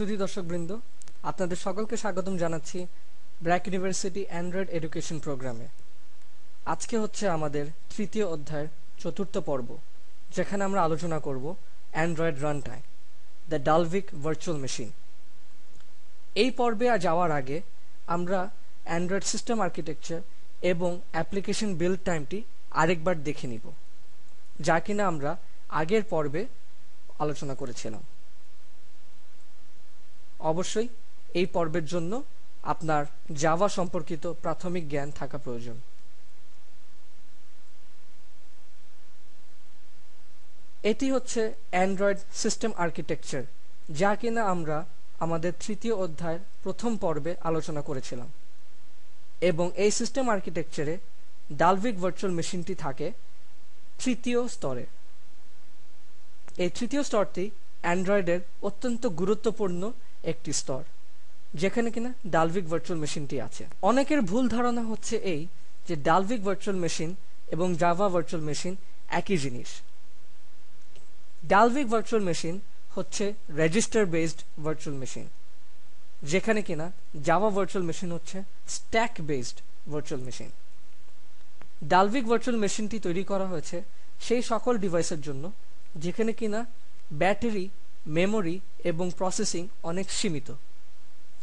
সুধী দর্শকবৃন্দ, আপনাদের সকলকে স্বাগতম জানাচ্ছি ব্র্যাক ইউনিভার্সিটি অ্যান্ড্রয়েড এডুকেশন প্রোগ্রামে। আজকে হচ্ছে আমাদের তৃতীয় অধ্যায়ের চতুর্থ পর্ব, যেখানে আমরা আলোচনা করব Android run time, the Dalvik virtual machine. এই পর্বে যাওয়ার আগে আমরা অ্যান্ড্রয়েড সিস্টেম আর্কিটেকচার এবং অ্যাপ্লিকেশন বিল্ড টাইমটি আরেকবার দেখে নিব, যা কিনা আমরা আগের পর্বে আলোচনা করেছিলাম। অবশ্যই এই পর্বের জন্য আপনার জাভা সম্পর্কিত প্রাথমিক জ্ঞান থাকা প্রয়োজন। এটি হচ্ছে অ্যান্ড্রয়েড সিস্টেম আর্কিটেকচার, যা কিনা আমরা আমাদের তৃতীয় অধ্যায়ের প্রথম পর্বে আলোচনা করেছিলাম। এবং এই সিস্টেম আর্কিটেকচারে ডালভিক ভার্চুয়াল মেশিনটি থাকে তৃতীয় স্তরে। এই তৃতীয় স্তরটি অ্যান্ড্রয়েডের অত্যন্ত গুরুত্বপূর্ণ একটি স্তর, যেখানে কিনা ডালভিক ভার্চুয়াল মেশিনটি আছে। অনেকের ভুল ধারণা হচ্ছে এই যে ডালভিক ভার্চুয়াল মেশিন এবং জাভা ভার্চুয়াল মেশিন একই জিনিস। ডালভিক ভার্চুয়াল মেশিন হচ্ছে রেজিস্টার বেসড ভার্চুয়াল মেশিন, যেখানে কিনা জাভা ভার্চুয়াল মেশিন হচ্ছে stack based virtual machine. Dalvik virtual মেশিনটি তৈরি করা হয়েছে সেই সকল ডিভাইসের জন্য যেখানে কিনা ব্যাটারি, মেমোরি এবং প্রসেসিং অনেক সীমিত,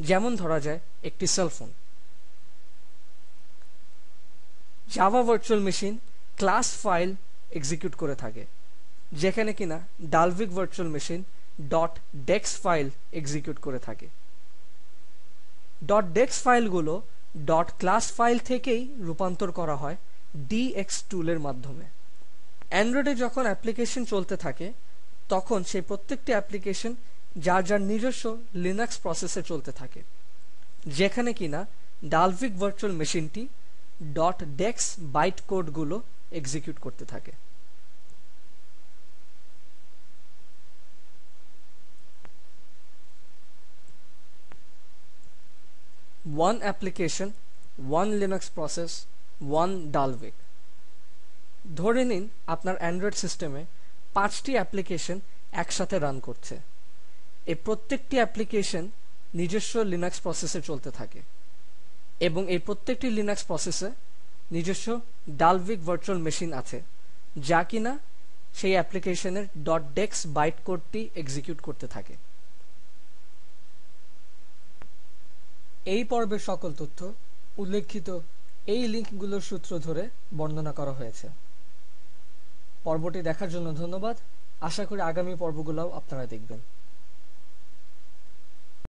যেমন ধরা যায় একটি cellphone. Java virtual machine class file execute করে থাকে, যেখানে কিনা Dalvik virtual machine .dex file execute করে থাকে। .dex ফাইলগুলো .class ফাইল থেকেই রূপান্তর করা হয় dx টুলের মাধ্যমে। অ্যান্ড্রয়েডে যখন অ্যাপ্লিকেশন চলতে থাকে তখন সেই প্রত্যেকটি অ্যাপ্লিকেশন যার যার নিজস্ব লিনাক্স প্রসেসে চলতে থাকে, যেখানে কিনা ডালভিক ভার্চুয়াল মেশিনটি .dex বাইট কোডগুলো এক্সিকিউট করতে থাকে। One application, one Linux process, one Dalvik। ধরে নিন আপনার অ্যান্ড্রয়েড সিস্টেমে 5টি অ্যাপ্লিকেশন একসাথে রান করছে। এই প্রত্যেকটি অ্যাপ্লিকেশন নিজস্ব লিনাক্স প্রসেসে চলতে থাকে এবং এই প্রত্যেকটি লিনাক্স প্রসেসে নিজস্ব ডালভিক ভার্চুয়াল মেশিন আছে, যা কিনা সেই অ্যাপ্লিকেশনের .dex বাইট কোডটি এক্সিকিউট করতে থাকে। এই পর্বের সকল তথ্য উল্লেখিত এই লিঙ্কগুলোর সূত্র ধরে বর্ণনা করা হয়েছে। পর্বটি দেখার জন্য ধন্যবাদ। আশা করি আগামী পর্বগুলোও আপনারা দেখবেন।